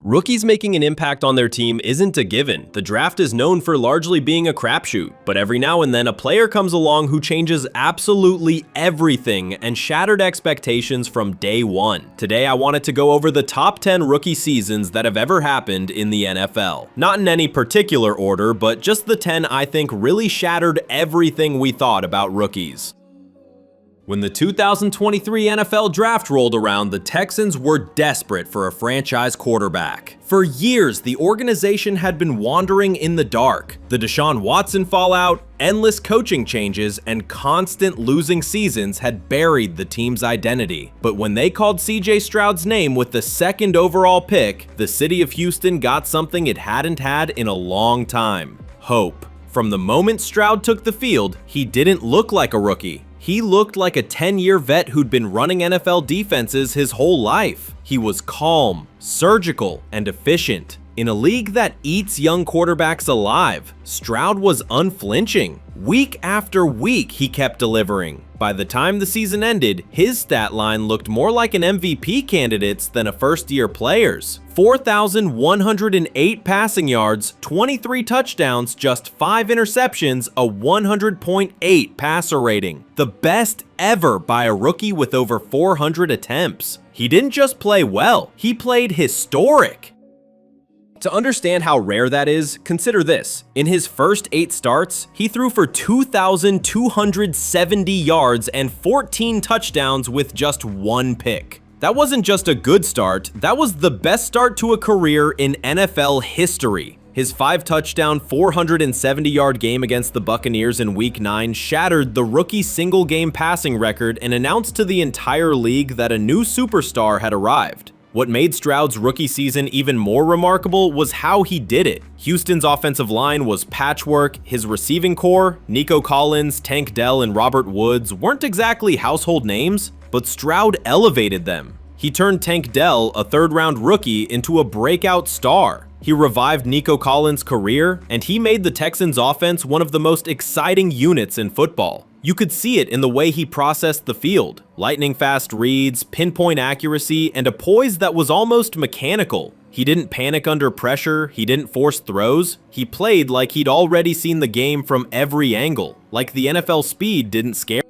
Rookies making an impact on their team isn't a given. The draft is known for largely being a crapshoot, but every now and then a player comes along who changes absolutely everything and shattered expectations from day one. Today I wanted to go over the top 10 rookie seasons that have ever happened in the NFL. Not in any particular order, but just the 10 I think really shattered everything we thought about rookies. When the 2023 NFL Draft rolled around, the Texans were desperate for a franchise quarterback. For years, the organization had been wandering in the dark. The Deshaun Watson fallout, endless coaching changes, and constant losing seasons had buried the team's identity. But when they called CJ Stroud's name with the second overall pick, the city of Houston got something it hadn't had in a long time: hope. From the moment Stroud took the field, he didn't look like a rookie. He looked like a 10-year vet who'd been running NFL defenses his whole life. He was calm, surgical, and efficient. In a league that eats young quarterbacks alive, Stroud was unflinching. Week after week, he kept delivering. By the time the season ended, his stat line looked more like an MVP candidate's than a first-year player's. 4,108 passing yards, 23 touchdowns, just 5 interceptions, a 100.8 passer rating. The best ever by a rookie with over 400 attempts. He didn't just play well, he played historic. To understand how rare that is, consider this. In his first 8 starts, he threw for 2,270 yards and 14 touchdowns with just 1 pick. That wasn't just a good start, that was the best start to a career in NFL history. His 5-touchdown, 470-yard game against the Buccaneers in Week 9 shattered the rookie single-game passing record and announced to the entire league that a new superstar had arrived. What made Stroud's rookie season even more remarkable was how he did it. Houston's offensive line was patchwork, his receiving core, Nico Collins, Tank Dell, and Robert Woods, weren't exactly household names, but Stroud elevated them. He turned Tank Dell, a third-round rookie, into a breakout star. He revived Nico Collins' career, and he made the Texans' offense one of the most exciting units in football. You could see it in the way he processed the field. Lightning-fast reads, pinpoint accuracy, and a poise that was almost mechanical. He didn't panic under pressure, he didn't force throws. He played like he'd already seen the game from every angle, like the NFL speed didn't scare him.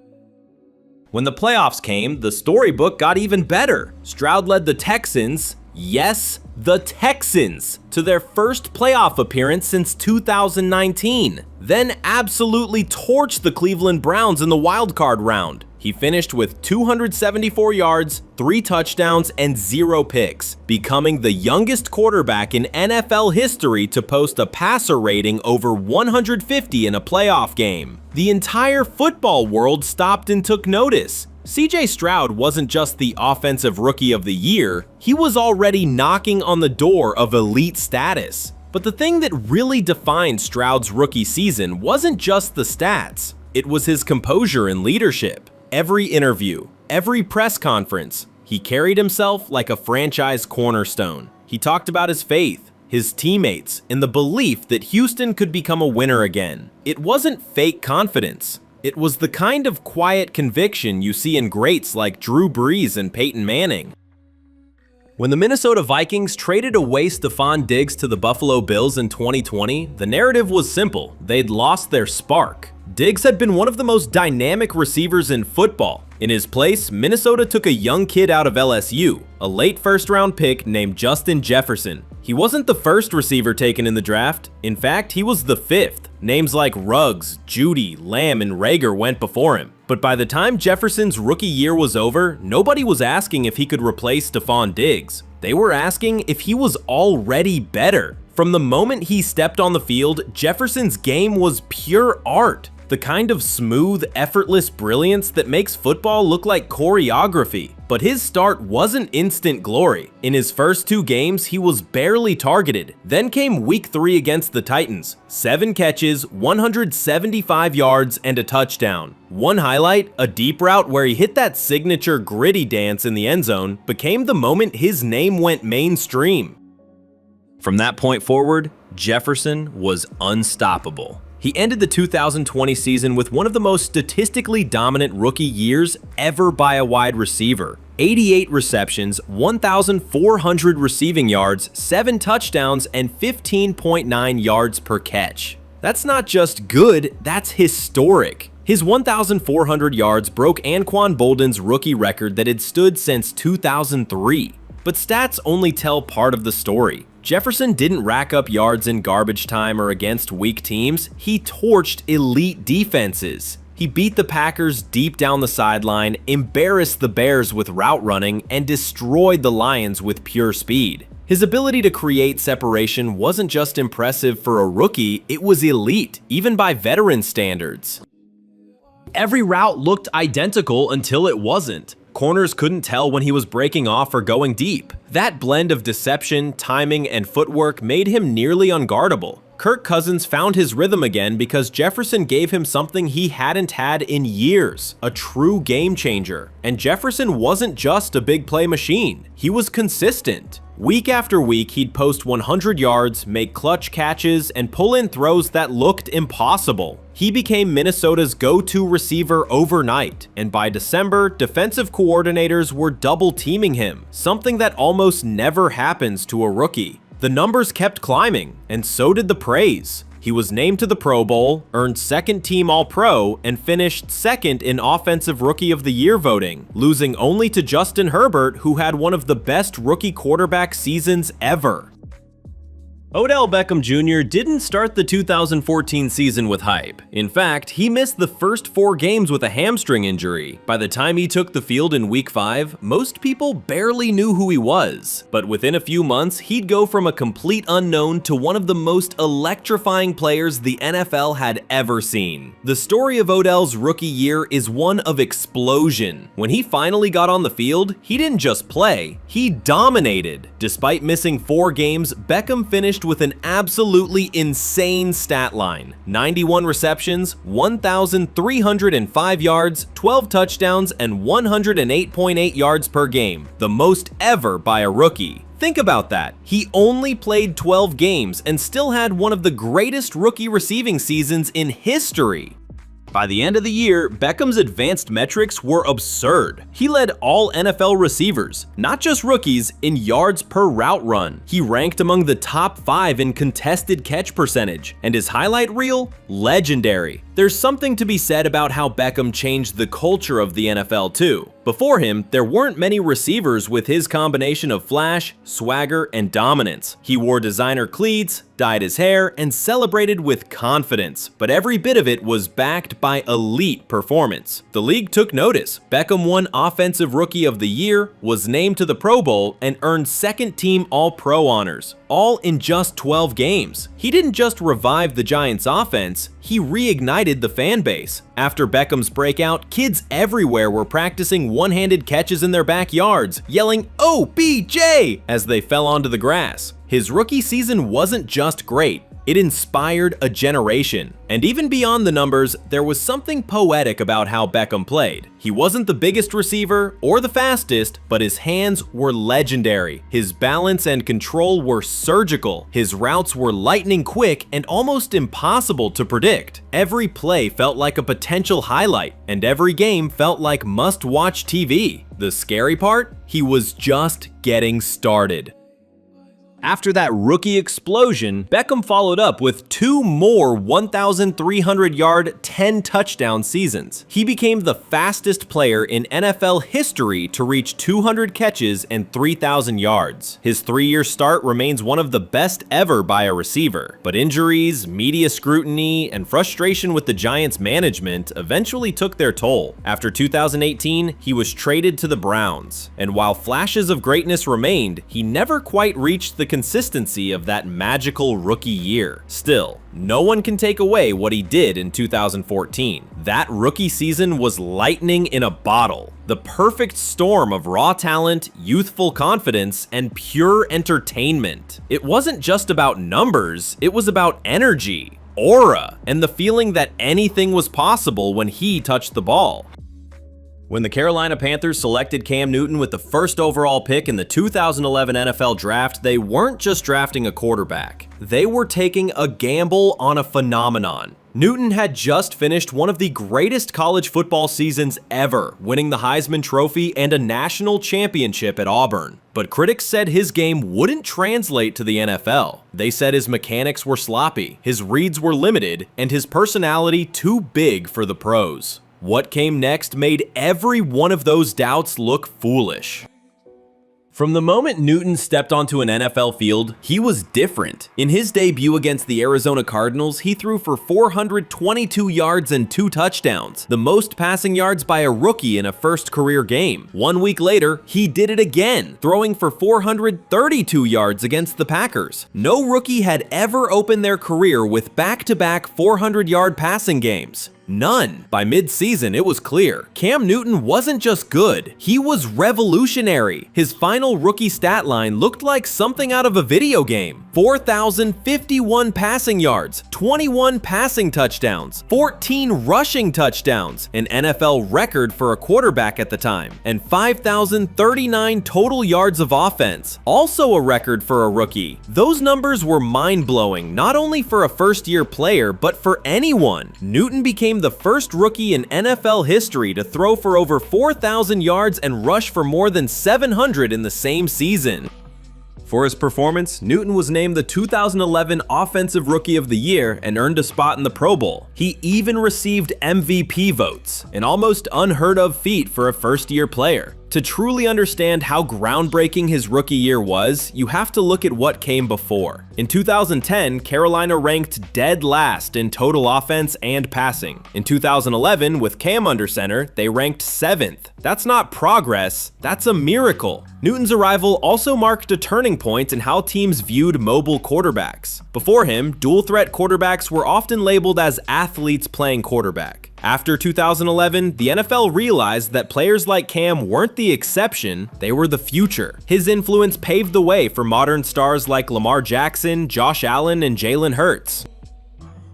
When the playoffs came, the storybook got even better. Stroud led the Texans, yes, the Texans, to their first playoff appearance since 2019, then absolutely torched the Cleveland Browns in the wildcard round. He finished with 274 yards, 3 touchdowns, and 0 picks, becoming the youngest quarterback in NFL history to post a passer rating over 150 in a playoff game. The entire football world stopped and took notice. CJ Stroud wasn't just the Offensive Rookie of the Year, he was already knocking on the door of elite status. But the thing that really defined Stroud's rookie season wasn't just the stats, it was his composure and leadership. Every interview, every press conference, he carried himself like a franchise cornerstone. He talked about his faith, his teammates, and the belief that Houston could become a winner again. It wasn't fake confidence. It was the kind of quiet conviction you see in greats like Drew Brees and Peyton Manning. When the Minnesota Vikings traded away Stefon Diggs to the Buffalo Bills in 2020, the narrative was simple: they'd lost their spark. Diggs had been one of the most dynamic receivers in football. In his place, Minnesota took a young kid out of LSU, a late first-round pick named Justin Jefferson. He wasn't the first receiver taken in the draft. In fact, he was the 5th. Names like Ruggs, Judy, Lamb, and Rager went before him. But by the time Jefferson's rookie year was over, nobody was asking if he could replace Stefon Diggs. They were asking if he was already better. From the moment he stepped on the field, Jefferson's game was pure art. The kind of smooth, effortless brilliance that makes football look like choreography. But his start wasn't instant glory. In his first 2 games, he was barely targeted. Then came Week 3 against the Titans. 7 catches, 175 yards, and a touchdown. One highlight, a deep route where he hit that signature gritty dance in the end zone, became the moment his name went mainstream. From that point forward, Jefferson was unstoppable. He ended the 2020 season with one of the most statistically dominant rookie years ever by a wide receiver. 88 receptions, 1,400 receiving yards, 7 touchdowns, and 15.9 yards per catch. That's not just good, that's historic. His 1,400 yards broke Anquan Boldin's rookie record that had stood since 2003. But stats only tell part of the story. Jefferson didn't rack up yards in garbage time or against weak teams, he torched elite defenses. He beat the Packers deep down the sideline, embarrassed the Bears with route running, and destroyed the Lions with pure speed. His ability to create separation wasn't just impressive for a rookie, it was elite, even by veteran standards. Every route looked identical until it wasn't. Corners couldn't tell when he was breaking off or going deep. That blend of deception, timing, and footwork made him nearly unguardable. Kirk Cousins found his rhythm again because Jefferson gave him something he hadn't had in years, a true game changer. And Jefferson wasn't just a big play machine, he was consistent. Week after week, he'd post 100 yards, make clutch catches, and pull in throws that looked impossible. He became Minnesota's go-to receiver overnight, and by December, defensive coordinators were double-teaming him, something that almost never happens to a rookie. The numbers kept climbing, and so did the praise. He was named to the Pro Bowl, earned second-team All-Pro, and finished second in Offensive Rookie of the Year voting, losing only to Justin Herbert, who had one of the best rookie quarterback seasons ever. Odell Beckham Jr. didn't start the 2014 season with hype. In fact, he missed the first 4 games with a hamstring injury. By the time he took the field in Week 5, most people barely knew who he was. But within a few months, he'd go from a complete unknown to one of the most electrifying players the NFL had ever seen. The story of Odell's rookie year is one of explosion. When he finally got on the field, he didn't just play, he dominated. Despite missing 4 games, Beckham finished with an absolutely insane stat line: 91 receptions, 1,305 yards, 12 touchdowns, and 108.8 yards per game, the most ever by a rookie. Think about that. He only played 12 games and still had one of the greatest rookie receiving seasons in history. By the end of the year, Beckham's advanced metrics were absurd. He led all NFL receivers, not just rookies, in yards per route run. He ranked among the top 5 in contested catch percentage, and his highlight reel? Legendary. There's something to be said about how Beckham changed the culture of the NFL too. Before him, there weren't many receivers with his combination of flash, swagger, and dominance. He wore designer cleats, dyed his hair, and celebrated with confidence, but every bit of it was backed by elite performance. The league took notice. Beckham won Offensive Rookie of the Year, was named to the Pro Bowl, and earned second-team All-Pro honors, all in just 12 games. He didn't just revive the Giants' offense, he reignited the fan base. After Beckham's breakout, kids everywhere were practicing one-handed catches in their backyards, yelling "OBJ" as they fell onto the grass. His rookie season wasn't just great, it inspired a generation. And even beyond the numbers, there was something poetic about how Beckham played. He wasn't the biggest receiver or the fastest, but his hands were legendary. His balance and control were surgical. His routes were lightning quick and almost impossible to predict. Every play felt like a potential highlight, and every game felt like must-watch TV. The scary part? He was just getting started. After that rookie explosion, Beckham followed up with 2 more 1,300-yard, 10-touchdown seasons. He became the fastest player in NFL history to reach 200 catches and 3,000 yards. His 3-year start remains one of the best ever by a receiver, but injuries, media scrutiny, and frustration with the Giants' management eventually took their toll. After 2018, he was traded to the Browns, and while flashes of greatness remained, he never quite reached the consistency of that magical rookie year. Still, no one can take away what he did in 2014. That rookie season was lightning in a bottle. The perfect storm of raw talent, youthful confidence, and pure entertainment. It wasn't just about numbers, it was about energy, aura, and the feeling that anything was possible when he touched the ball. When the Carolina Panthers selected Cam Newton with the first overall pick in the 2011 NFL Draft, they weren't just drafting a quarterback. They were taking a gamble on a phenomenon. Newton had just finished one of the greatest college football seasons ever, winning the Heisman Trophy and a national championship at Auburn. But critics said his game wouldn't translate to the NFL. They said his mechanics were sloppy, his reads were limited, and his personality too big for the pros. What came next made every one of those doubts look foolish. From the moment Newton stepped onto an NFL field, he was different. In his debut against the Arizona Cardinals, he threw for 422 yards and 2 touchdowns, the most passing yards by a rookie in a first career game. 1 week later, he did it again, throwing for 432 yards against the Packers. No rookie had ever opened their career with back-to-back 400-yard passing games. None. By mid-season, it was clear. Cam Newton wasn't just good, he was revolutionary. His final rookie stat line looked like something out of a video game. 4,051 passing yards, 21 passing touchdowns, 14 rushing touchdowns, an NFL record for a quarterback at the time, and 5,039 total yards of offense, also a record for a rookie. Those numbers were mind-blowing, not only for a first-year player, but for anyone. Newton became the first rookie in NFL history to throw for over 4,000 yards and rush for more than 700 in the same season. For his performance, Newton was named the 2011 Offensive Rookie of the Year and earned a spot in the Pro Bowl. He even received MVP votes, an almost unheard of feat for a first-year player. To truly understand how groundbreaking his rookie year was, you have to look at what came before. In 2010, Carolina ranked dead last in total offense and passing. In 2011, with Cam under center, they ranked 7th. That's not progress, that's a miracle. Newton's arrival also marked a turning point in how teams viewed mobile quarterbacks. Before him, dual-threat quarterbacks were often labeled as athletes playing quarterback. After 2011, the NFL realized that players like Cam weren't the exception, they were the future. His influence paved the way for modern stars like Lamar Jackson, Josh Allen, and Jalen Hurts.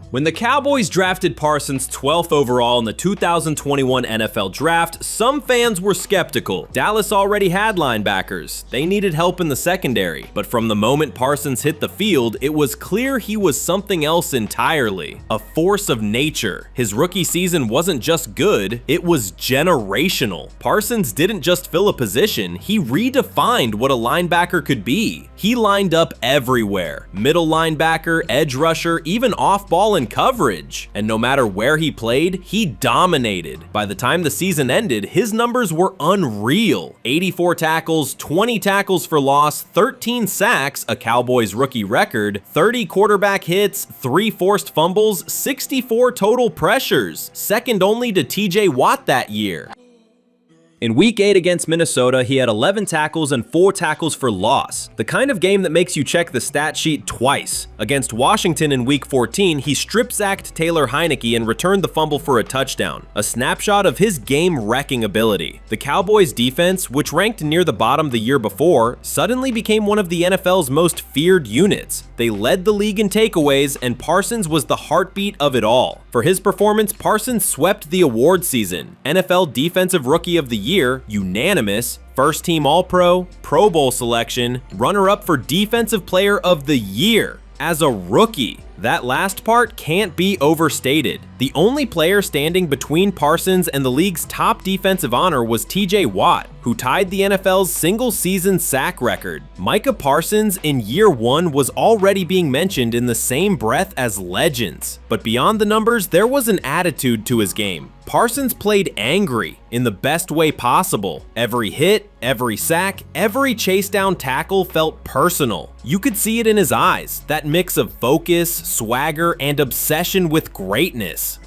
When the Cowboys drafted Parsons 12th overall in the 2021 NFL Draft, some fans were skeptical. Dallas already had linebackers. They needed help in the secondary. But from the moment Parsons hit the field, it was clear he was something else entirely. A force of nature. His rookie season wasn't just good, it was generational. Parsons didn't just fill a position, he redefined what a linebacker could be. He lined up everywhere. Middle linebacker, edge rusher, even off-ball and coverage. And no matter where he played, he dominated. By the time the season ended, his numbers were unreal. 84 tackles, 20 tackles for loss, 13 sacks, a Cowboys rookie record, 30 quarterback hits, 3 forced fumbles, 64 total pressures, second only to TJ Watt that year. In Week 8 against Minnesota, he had 11 tackles and 4 tackles for loss, the kind of game that makes you check the stat sheet twice. Against Washington in Week 14, he strip-sacked Taylor Heineke and returned the fumble for a touchdown, a snapshot of his game-wrecking ability. The Cowboys' defense, which ranked near the bottom the year before, suddenly became one of the NFL's most feared units. They led the league in takeaways, and Parsons was the heartbeat of it all. For his performance, Parsons swept the award season. NFL Defensive Rookie of the Year, unanimous, first team All-Pro, Pro Bowl selection, runner-up for Defensive Player of the Year. As a rookie, that last part can't be overstated. The only player standing between Parsons and the league's top defensive honor was TJ Watt, who tied the NFL's single-season sack record. Micah Parsons in year 1 was already being mentioned in the same breath as legends. But beyond the numbers, there was an attitude to his game. Parsons played angry in the best way possible. Every hit, every sack, every chase down tackle felt personal. You could see it in his eyes, that mix of focus, swagger, and obsession with greatness.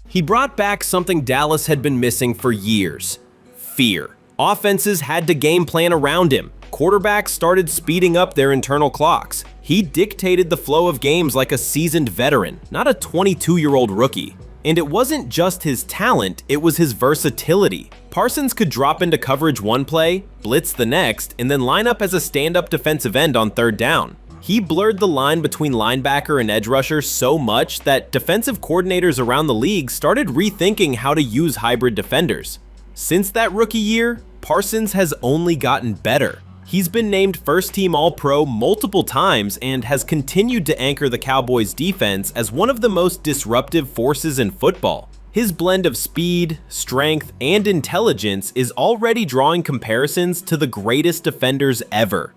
He brought back something Dallas had been missing for years: fear. Offenses had to game plan around him. Quarterbacks started speeding up their internal clocks. He dictated the flow of games like a seasoned veteran, not a 22-year-old rookie. And it wasn't just his talent, it was his versatility. Parsons could drop into coverage one play, blitz the next, and then line up as a stand-up defensive end on third down. He blurred the line between linebacker and edge rusher so much that defensive coordinators around the league started rethinking how to use hybrid defenders. Since that rookie year, Parsons has only gotten better. He's been named first-team All-Pro multiple times and has continued to anchor the Cowboys' defense as one of the most disruptive forces in football. His blend of speed, strength, and intelligence is already drawing comparisons to the greatest defenders ever.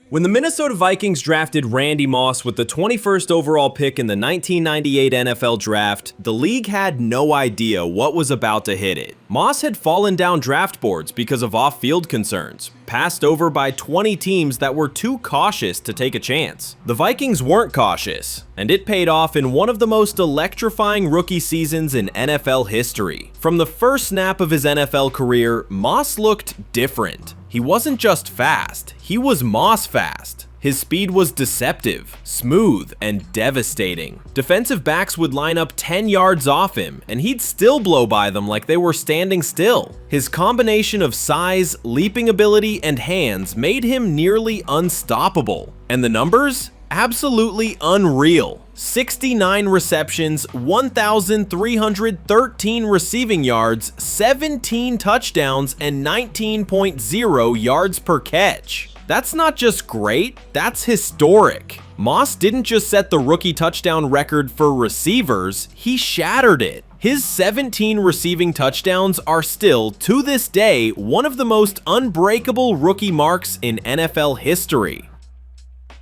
When the Minnesota Vikings drafted Randy Moss with the 21st overall pick in the 1998 NFL Draft, the league had no idea what was about to hit it. Moss had fallen down draft boards because of off-field concerns, passed over by 20 teams that were too cautious to take a chance. The Vikings weren't cautious, and it paid off in one of the most electrifying rookie seasons in NFL history. From the first snap of his NFL career, Moss looked different. He wasn't just fast, he was Moss fast. His speed was deceptive, smooth, and devastating. Defensive backs would line up 10 yards off him, and he'd still blow by them like they were standing still. His combination of size, leaping ability, and hands made him nearly unstoppable. And the numbers? Absolutely unreal. 69 receptions, 1,313 receiving yards, 17 touchdowns, and 19.0 yards per catch. That's not just great, that's historic. Moss didn't just set the rookie touchdown record for receivers, he shattered it. His 17 receiving touchdowns are still, to this day, one of the most unbreakable rookie marks in NFL history.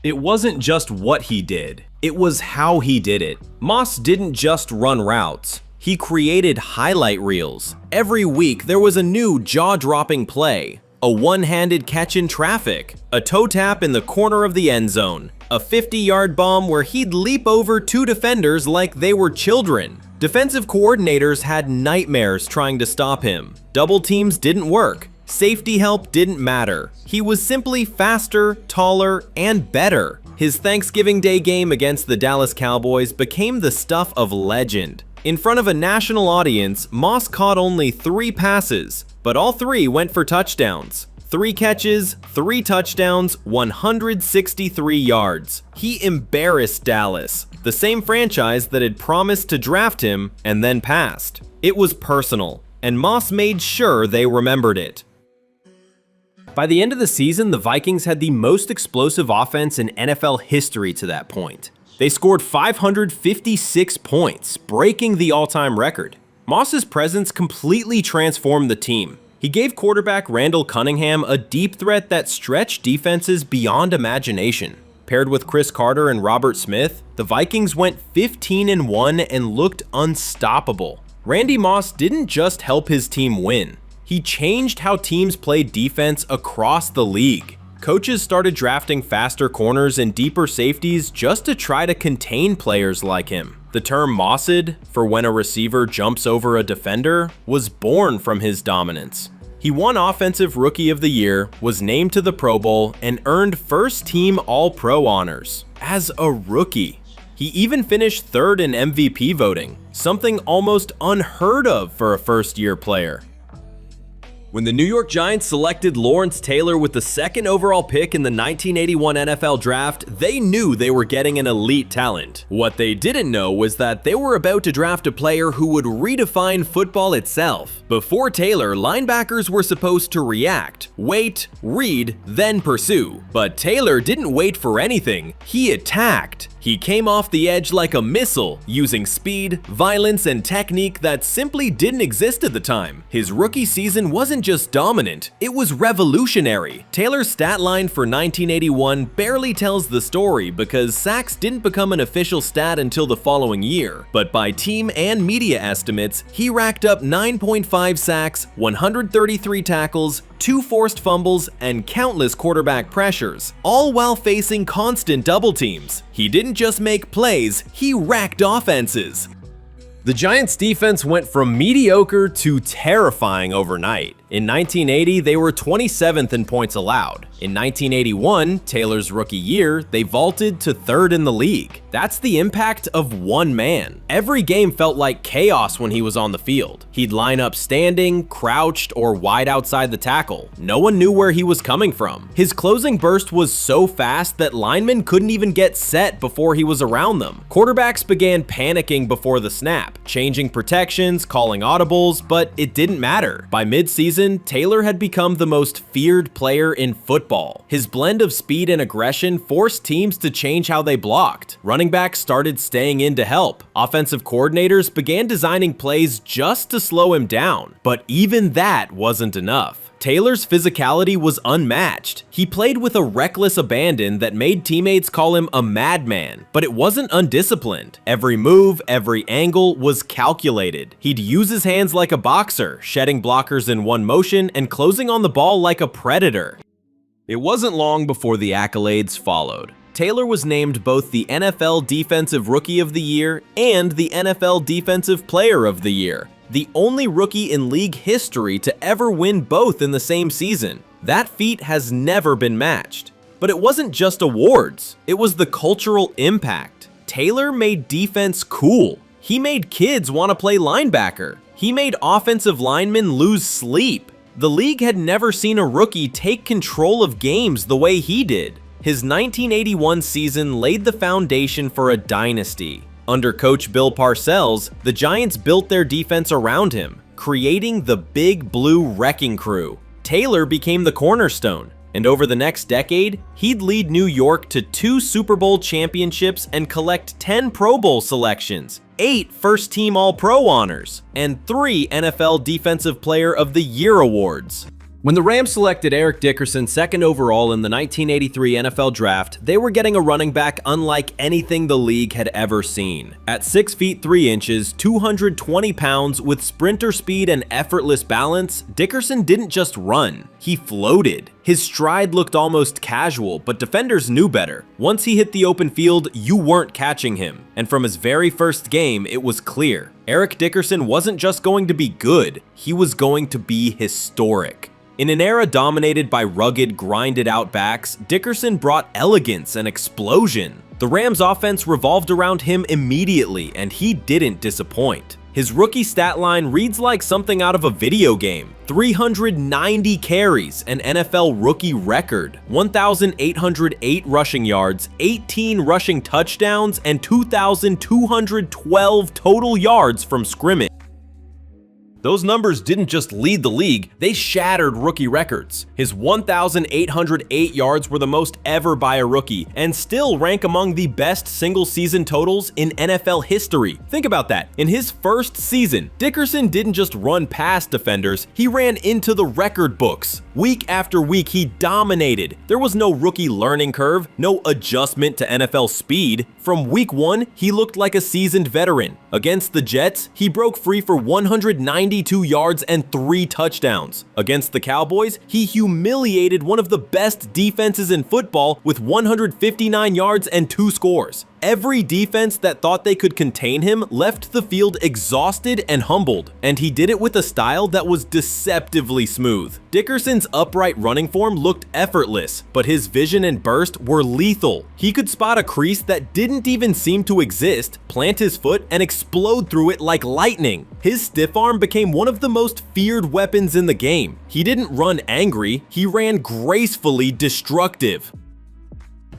It wasn't just what he did, it was how he did it. Moss didn't just run routes, he created highlight reels. Every week there was a new jaw-dropping play, a one-handed catch in traffic, a toe tap in the corner of the end zone, a 50-yard bomb where he'd leap over two defenders like they were children. Defensive coordinators had nightmares trying to stop him. Double teams didn't work. Safety help didn't matter. He was simply faster, taller, and better. His Thanksgiving Day game against the Dallas Cowboys became the stuff of legend. In front of a national audience, Moss caught only 3 passes, but all 3 went for touchdowns. 3 catches, 3 touchdowns, 163 yards. He embarrassed Dallas, the same franchise that had promised to draft him and then passed. It was personal, and Moss made sure they remembered it. By the end of the season, the Vikings had the most explosive offense in NFL history to that point. They scored 556 points, breaking the all-time record. Moss's presence completely transformed the team. He gave quarterback Randall Cunningham a deep threat that stretched defenses beyond imagination. Paired with Chris Carter and Robert Smith, the Vikings went 15-1 and looked unstoppable. Randy Moss didn't just help his team win. He changed how teams played defense across the league. Coaches started drafting faster corners and deeper safeties just to try to contain players like him. The term Mossed, for when a receiver jumps over a defender, was born from his dominance. He won Offensive Rookie of the Year, was named to the Pro Bowl, and earned first-team All-Pro honors as a rookie. He even finished 3rd in MVP voting, something almost unheard of for a first-year player. When the New York Giants selected Lawrence Taylor with the 2nd overall pick in the 1981 NFL Draft, they knew they were getting an elite talent. What they didn't know was that they were about to draft a player who would redefine football itself. Before Taylor, linebackers were supposed to react, wait, read, then pursue. But Taylor didn't wait for anything, he attacked. He came off the edge like a missile, using speed, violence, and technique that simply didn't exist at the time. His rookie season wasn't just dominant, it was revolutionary. Taylor's stat line for 1981 barely tells the story because sacks didn't become an official stat until the following year, but by team and media estimates, he racked up 9.5 sacks, 133 tackles, 2 forced fumbles, and countless quarterback pressures, all while facing constant double teams. He didn't just make plays, he racked offenses. The Giants' defense went from mediocre to terrifying overnight. In 1980, they were 27th in points allowed. In 1981, Taylor's rookie year, they vaulted to 3rd in the league. That's the impact of one man. Every game felt like chaos when he was on the field. He'd line up standing, crouched, or wide outside the tackle. No one knew where he was coming from. His closing burst was so fast that linemen couldn't even get set before he was around them. Quarterbacks began panicking before the snap, changing protections, calling audibles, but it didn't matter. By mid-season, season, Taylor had become the most feared player in football. His blend of speed and aggression forced teams to change how they blocked. Running backs started staying in to help. Offensive coordinators began designing plays just to slow him down. But even that wasn't enough. Taylor's physicality was unmatched. He played with a reckless abandon that made teammates call him a madman, but it wasn't undisciplined. Every move, every angle was calculated. He'd use his hands like a boxer, shedding blockers in one motion and closing on the ball like a predator. It wasn't long before the accolades followed. Taylor was named both the NFL Defensive Rookie of the Year and the NFL Defensive Player of the Year, the only rookie in league history to ever win both in the same season. That feat has never been matched. But it wasn't just awards, it was the cultural impact. Taylor made defense cool. He made kids want to play linebacker. He made offensive linemen lose sleep. The league had never seen a rookie take control of games the way he did. His 1981 season laid the foundation for a dynasty. Under coach Bill Parcells, the Giants built their defense around him, creating the Big Blue Wrecking Crew. Taylor became the cornerstone, and over the next decade, he'd lead New York to 2 Super Bowl championships and collect 10 Pro Bowl selections, 8 first-team All-Pro honors, and 3 NFL Defensive Player of the Year awards. When the Rams selected Eric Dickerson second overall in the 1983 NFL Draft, they were getting a running back unlike anything the league had ever seen. At 6 feet 3 inches, 220 pounds, with sprinter speed and effortless balance, Dickerson didn't just run, he floated. His stride looked almost casual, but defenders knew better. Once he hit the open field, you weren't catching him. And from his very first game, it was clear. Eric Dickerson wasn't just going to be good, he was going to be historic. In an era dominated by rugged, grinded-out backs, Dickerson brought elegance and explosion. The Rams' offense revolved around him immediately, and he didn't disappoint. His rookie stat line reads like something out of a video game. 390 carries, an NFL rookie record, 1,808 rushing yards, 18 rushing touchdowns, and 2,212 total yards from scrimmage. Those numbers didn't just lead the league, they shattered rookie records. His 1,808 yards were the most ever by a rookie, and still rank among the best single-season totals in NFL history. Think about that. In his first season, Dickerson didn't just run past defenders, he ran into the record books. Week after week, he dominated. There was no rookie learning curve, no adjustment to NFL speed. From week 1, he looked like a seasoned veteran. Against the Jets, he broke free for 192 yards and 3 touchdowns. Against the Cowboys, he humiliated one of the best defenses in football with 159 yards and 2 scores. Every defense that thought they could contain him left the field exhausted and humbled, and he did it with a style that was deceptively smooth. Dickerson's upright running form looked effortless, but his vision and burst were lethal. He could spot a crease that didn't even seem to exist, plant his foot, and explode through it like lightning. His stiff arm became one of the most feared weapons in the game. He didn't run angry, he ran gracefully destructive.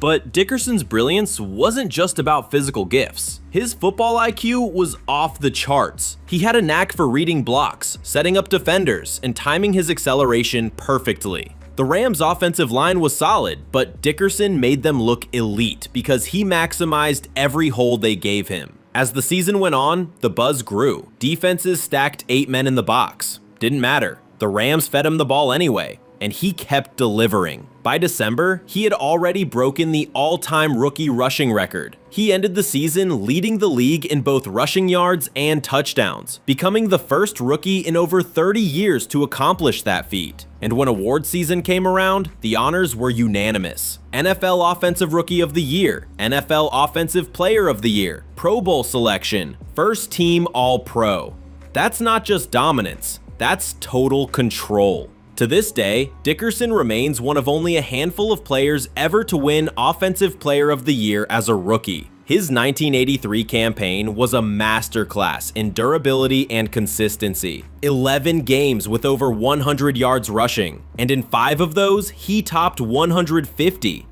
But Dickerson's brilliance wasn't just about physical gifts. His football IQ was off the charts. He had a knack for reading blocks, setting up defenders, and timing his acceleration perfectly. The Rams' offensive line was solid, but Dickerson made them look elite because he maximized every hole they gave him. As the season went on, the buzz grew. Defenses stacked 8 men in the box. Didn't matter. The Rams fed him the ball anyway, and he kept delivering. By December, he had already broken the all-time rookie rushing record. He ended the season leading the league in both rushing yards and touchdowns, becoming the first rookie in over 30 years to accomplish that feat. And when award season came around, the honors were unanimous. NFL Offensive Rookie of the Year, NFL Offensive Player of the Year, Pro Bowl selection, First Team All-Pro. That's not just dominance, that's total control. To this day, Dickerson remains one of only a handful of players ever to win Offensive Player of the Year as a rookie. His 1983 campaign was a masterclass in durability and consistency. 11 games with over 100 yards rushing, and in 5 of those, he topped 150.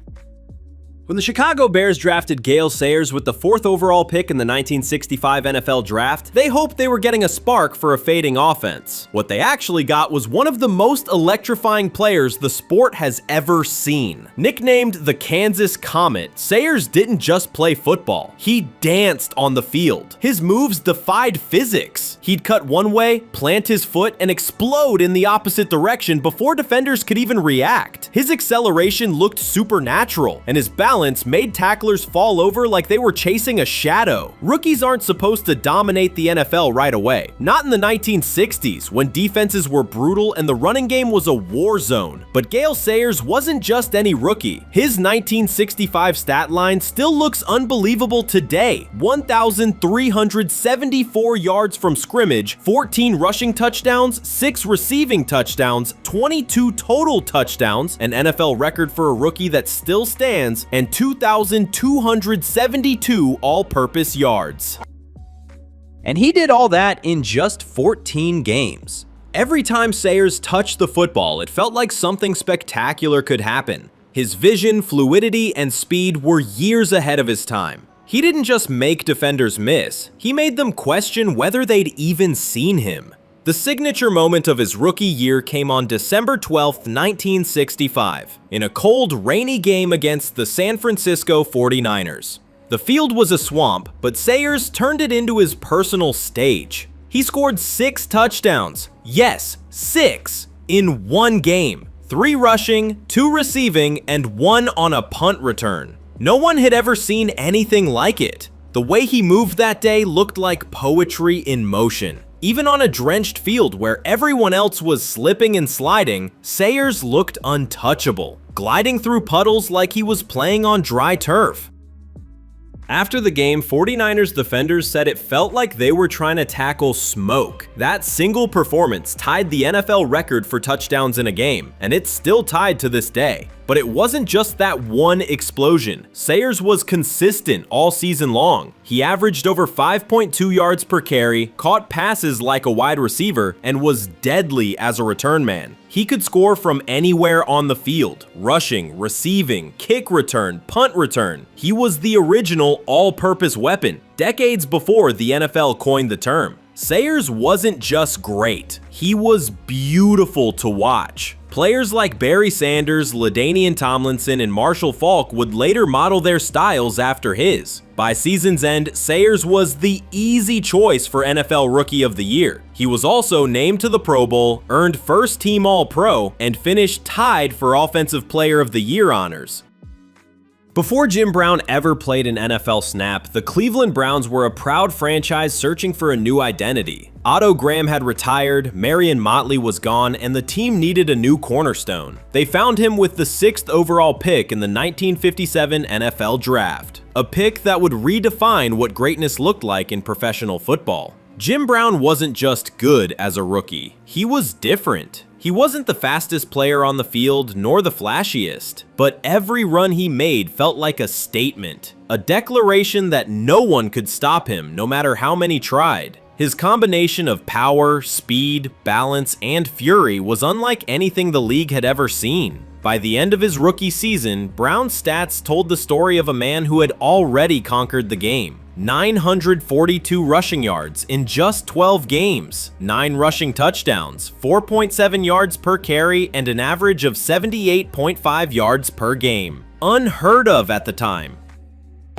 When the Chicago Bears drafted Gale Sayers with the 4th overall pick in the 1965 NFL Draft, they hoped they were getting a spark for a fading offense. What they actually got was one of the most electrifying players the sport has ever seen. Nicknamed the Kansas Comet, Sayers didn't just play football. He danced on the field. His moves defied physics. He'd cut one way, plant his foot, and explode in the opposite direction before defenders could even react. His acceleration looked supernatural, and his balance made tacklers fall over like they were chasing a shadow. Rookies aren't supposed to dominate the NFL right away. Not in the 1960s, when defenses were brutal and the running game was a war zone. But Gale Sayers wasn't just any rookie. His 1965 stat line still looks unbelievable today. 1,374 yards from scrimmage, 14 rushing touchdowns, 6 receiving touchdowns, 22 total touchdowns, an NFL record for a rookie that still stands, and 2,272 all-purpose yards. And he did all that in just 14 games. Every time Sayers touched the football, it felt like something spectacular could happen. His vision, fluidity, and speed were years ahead of his time. He didn't just make defenders miss, he made them question whether they'd even seen him. The signature moment of his rookie year came on December 12, 1965, in a cold, rainy game against the San Francisco 49ers. The field was a swamp, but Sayers turned it into his personal stage. He scored 6 touchdowns, yes, 6, in one game. 3 rushing, 2 receiving, and 1 on a punt return. No one had ever seen anything like it. The way he moved that day looked like poetry in motion. Even on a drenched field where everyone else was slipping and sliding, Sayers looked untouchable, gliding through puddles like he was playing on dry turf. After the game, 49ers defenders said it felt like they were trying to tackle smoke. That single performance tied the NFL record for touchdowns in a game, and it's still tied to this day. But it wasn't just that one explosion. Sayers was consistent all season long. He averaged over 5.2 yards per carry, caught passes like a wide receiver, and was deadly as a return man. He could score from anywhere on the field, rushing, receiving, kick return, punt return. He was the original all-purpose weapon, decades before the NFL coined the term. Sayers wasn't just great, he was beautiful to watch. Players like Barry Sanders, LaDainian Tomlinson, and Marshall Faulk would later model their styles after his. By season's end, Sayers was the easy choice for NFL Rookie of the Year. He was also named to the Pro Bowl, earned first-team All-Pro, and finished tied for Offensive Player of the Year honors. Before Jim Brown ever played an NFL snap, the Cleveland Browns were a proud franchise searching for a new identity. Otto Graham had retired, Marion Motley was gone, and the team needed a new cornerstone. They found him with the 6th overall pick in the 1957 NFL Draft, a pick that would redefine what greatness looked like in professional football. Jim Brown wasn't just good as a rookie, he was different. He wasn't the fastest player on the field, nor the flashiest, but every run he made felt like a statement, a declaration that no one could stop him, no matter how many tried. His combination of power, speed, balance, and fury was unlike anything the league had ever seen. By the end of his rookie season, Brown's stats told the story of a man who had already conquered the game. 942 rushing yards in just 12 games, 9 rushing touchdowns, 4.7 yards per carry, and an average of 78.5 yards per game. Unheard of at the time.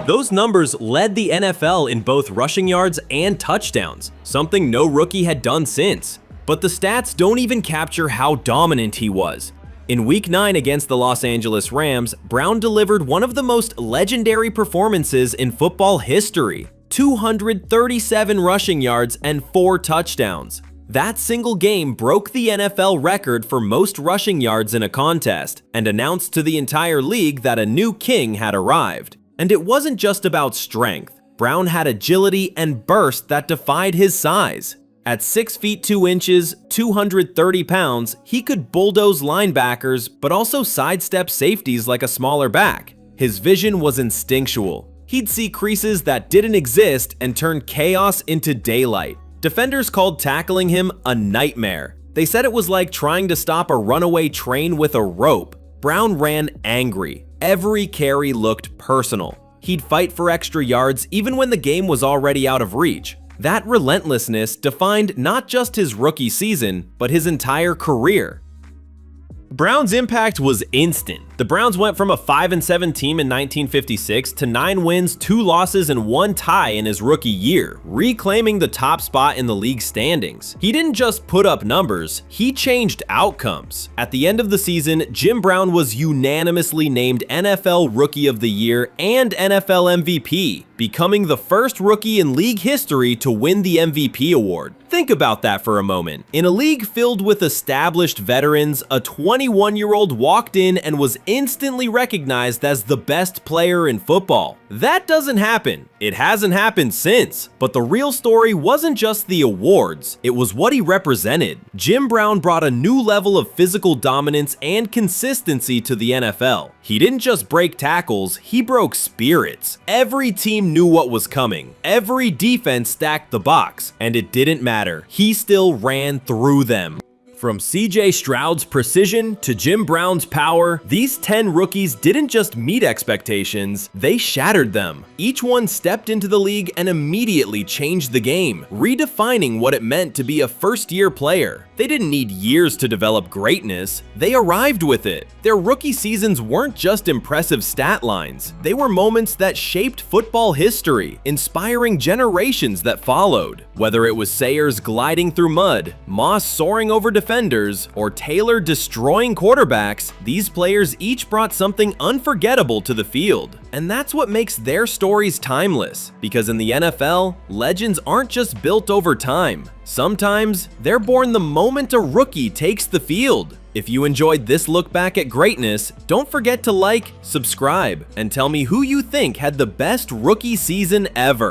Those numbers led the NFL in both rushing yards and touchdowns, something no rookie had done since. But the stats don't even capture how dominant he was. In Week 9 against the Los Angeles Rams, Brown delivered one of the most legendary performances in football history, 237 rushing yards and 4 touchdowns. That single game broke the NFL record for most rushing yards in a contest and announced to the entire league that a new king had arrived. And it wasn't just about strength. Brown had agility and burst that defied his size. At 6 feet 2 inches, 230 pounds, he could bulldoze linebackers but also sidestep safeties like a smaller back. His vision was instinctual. He'd see creases that didn't exist and turn chaos into daylight. Defenders called tackling him a nightmare. They said it was like trying to stop a runaway train with a rope. Brown ran angry. Every carry looked personal. He'd fight for extra yards even when the game was already out of reach. That relentlessness defined not just his rookie season, but his entire career. Brown's impact was instant. The Browns went from a 5-7 team in 1956 to 9 wins, 2 losses, and 1 tie in his rookie year, reclaiming the top spot in the league standings. He didn't just put up numbers, he changed outcomes. At the end of the season, Jim Brown was unanimously named NFL Rookie of the Year and NFL MVP, becoming the first rookie in league history to win the MVP award. Think about that for a moment. In a league filled with established veterans, a 21-year-old walked in and was instantly recognized as the best player in football. That doesn't happen. It hasn't happened since. But the real story wasn't just the awards, it was what he represented. Jim Brown brought a new level of physical dominance and consistency to the NFL. He didn't just break tackles, he broke spirits. Every team knew what was coming. Every defense stacked the box, and it didn't matter. He still ran through them. From CJ Stroud's precision to Jim Brown's power, these 10 rookies didn't just meet expectations, they shattered them. Each one stepped into the league and immediately changed the game, redefining what it meant to be a first-year player. They didn't need years to develop greatness, they arrived with it. Their rookie seasons weren't just impressive stat lines, they were moments that shaped football history, inspiring generations that followed. Whether it was Sayers gliding through mud, Moss soaring over defenders, or Taylor destroying quarterbacks, these players each brought something unforgettable to the field. And that's what makes their stories timeless, because in the NFL, legends aren't just built over time. Sometimes, they're born the moment a rookie takes the field. If you enjoyed this look back at greatness, don't forget to like, subscribe, and tell me who you think had the best rookie season ever.